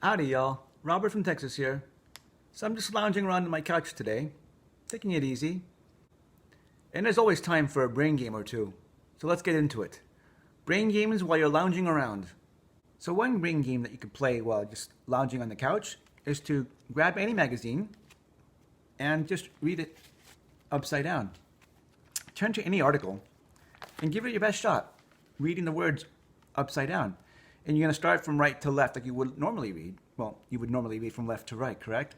Howdy, y'all. Robert from Texas here. So I'm just lounging around on my couch today, taking it easy. And there's always time for a brain game or two. So let's get into it. Brain games while you're lounging around. So one brain game that you could play while just lounging on the couch is to grab any magazine and just read it upside down. Turn to any article and give it your best shot, reading the words upside down. And you're going to start from right to left like you would normally read. Well, you would normally read from left to right, correct?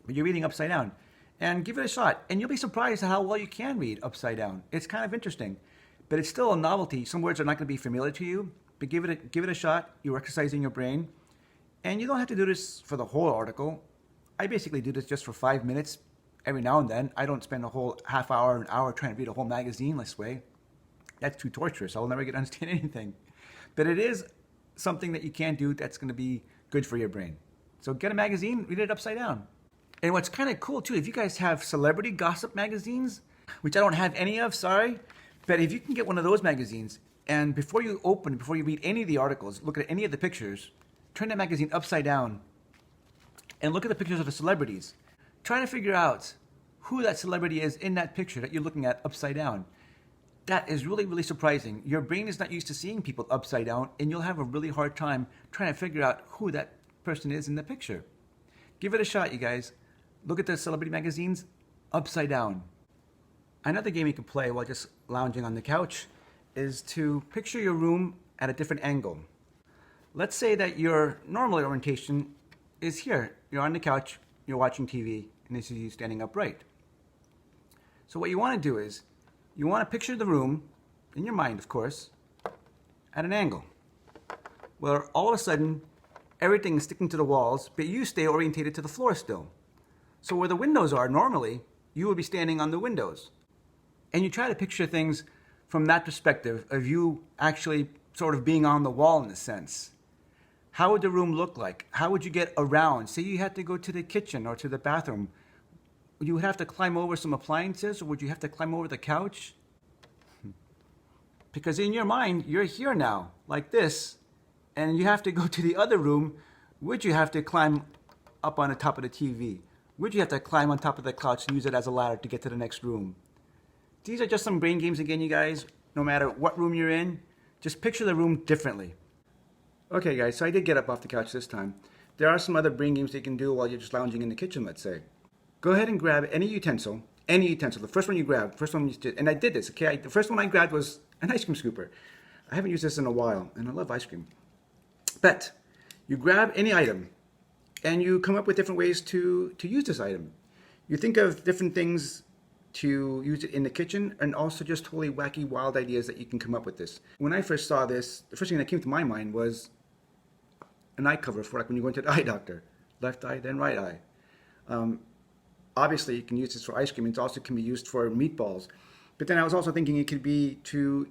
But you're reading upside down. And give it a shot. And you'll be surprised at how well you can read upside down. It's kind of interesting. But it's still a novelty. Some words are not going to be familiar to you. But give it a shot. You're exercising your brain. And you don't have to do this for the whole article. I basically do this just for 5 minutes every now and then. I don't spend a whole half hour, an hour trying to read a whole magazine this way. That's too torturous. I'll never get to understand anything. But it is something that you can do that's going to be good for your brain. So get a magazine, read it upside down. And what's kind of cool too, if you guys have celebrity gossip magazines, which I don't have any of, sorry, but if you can get one of those magazines and before you read any of the articles, look at any of the pictures, turn that magazine upside down and look at the pictures of the celebrities. Try to figure out who that celebrity is in that picture that you're looking at upside down. That is really, really surprising. Your brain is not used to seeing people upside down, and you'll have a really hard time trying to figure out who that person is in the picture. Give it a shot, you guys. Look at the celebrity magazines upside down. Another game you can play while just lounging on the couch is to picture your room at a different angle. Let's say that your normal orientation is here. You're on the couch, you're watching TV, and this is you standing upright. So what you want to do is, you want to picture the room, in your mind of course, at an angle, where all of a sudden everything is sticking to the walls, but you stay orientated to the floor still. So where the windows are normally, you will be standing on the windows. And you try to picture things from that perspective of you actually sort of being on the wall in a sense. How would the room look like? How would you get around? Say you had to go to the kitchen or to the bathroom. You would have to climb over some appliances, or would you have to climb over the couch? Because in your mind, you're here now, like this, and you have to go to the other room. Would you have to climb up on the top of the TV? Would you have to climb on top of the couch and use it as a ladder to get to the next room? These are just some brain games again, you guys. No matter what room you're in, just picture the room differently. Okay, guys, so I did get up off the couch this time. There are some other brain games that you can do while you're just lounging in the kitchen, let's say. Go ahead and grab any utensil, the first one you grab, and I did this, okay? The first one I grabbed was an ice cream scooper. I haven't used this in a while, and I love ice cream. But you grab any item, and you come up with different ways to use this item. You think of different things to use it in the kitchen, and also just totally wacky, wild ideas that you can come up with this. When I first saw this, the first thing that came to my mind was an eye cover for like when you go into the eye doctor. Left eye, then right eye. Obviously, you can use this for ice cream. It also can be used for meatballs. But then I was also thinking it could be to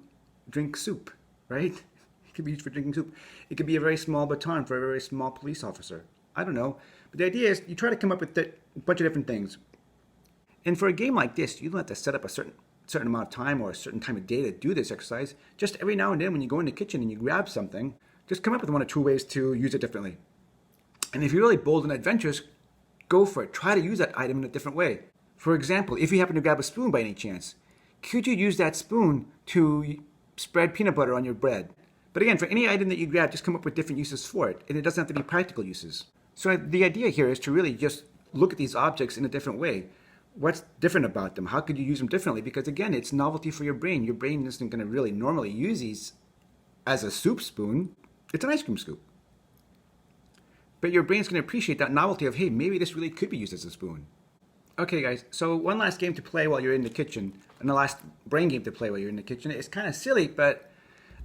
drink soup, right? It could be used for drinking soup. It could be a very small baton for a very small police officer. I don't know. But the idea is you try to come up with a bunch of different things. And for a game like this, you don't have to set up a certain amount of time or a certain time of day to do this exercise. Just every now and then when you go in the kitchen and you grab something, just come up with one or two ways to use it differently. And if you're really bold and adventurous, go for it. Try to use that item in a different way. For example, if you happen to grab a spoon by any chance, could you use that spoon to spread peanut butter on your bread? But again, for any item that you grab, just come up with different uses for it. And it doesn't have to be practical uses. So the idea here is to really just look at these objects in a different way. What's different about them? How could you use them differently? Because again, it's novelty for your brain. Your brain isn't going to really normally use these as a soup spoon. It's an ice cream scoop. But your brain's going to appreciate that novelty of, hey, maybe this really could be used as a spoon. Okay, guys, so one last game to play while you're in the kitchen, and the last brain game to play while you're in the kitchen. It's kind of silly, but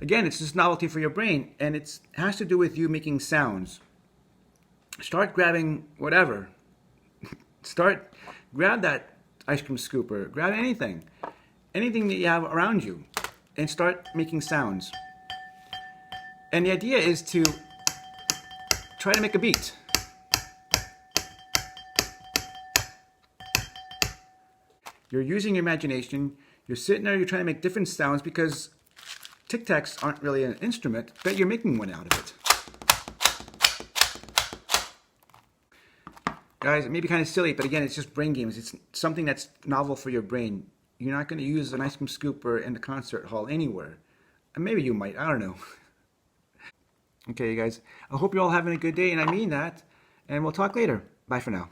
again, it's just novelty for your brain, and it has to do with you making sounds. Start grabbing whatever. Grab that ice cream scooper, grab anything that you have around you, and start making sounds. And the idea is to try to make a beat. You're using your imagination. You're sitting there, you're trying to make different sounds because Tic Tacs aren't really an instrument, but you're making one out of it. Guys, it may be kind of silly, but again, it's just brain games. It's something that's novel for your brain. You're not going to use an ice cream scooper in the concert hall anywhere. And maybe you might, I don't know. Okay, you guys, I hope you're all having a good day, and I mean that. And we'll talk later. Bye for now.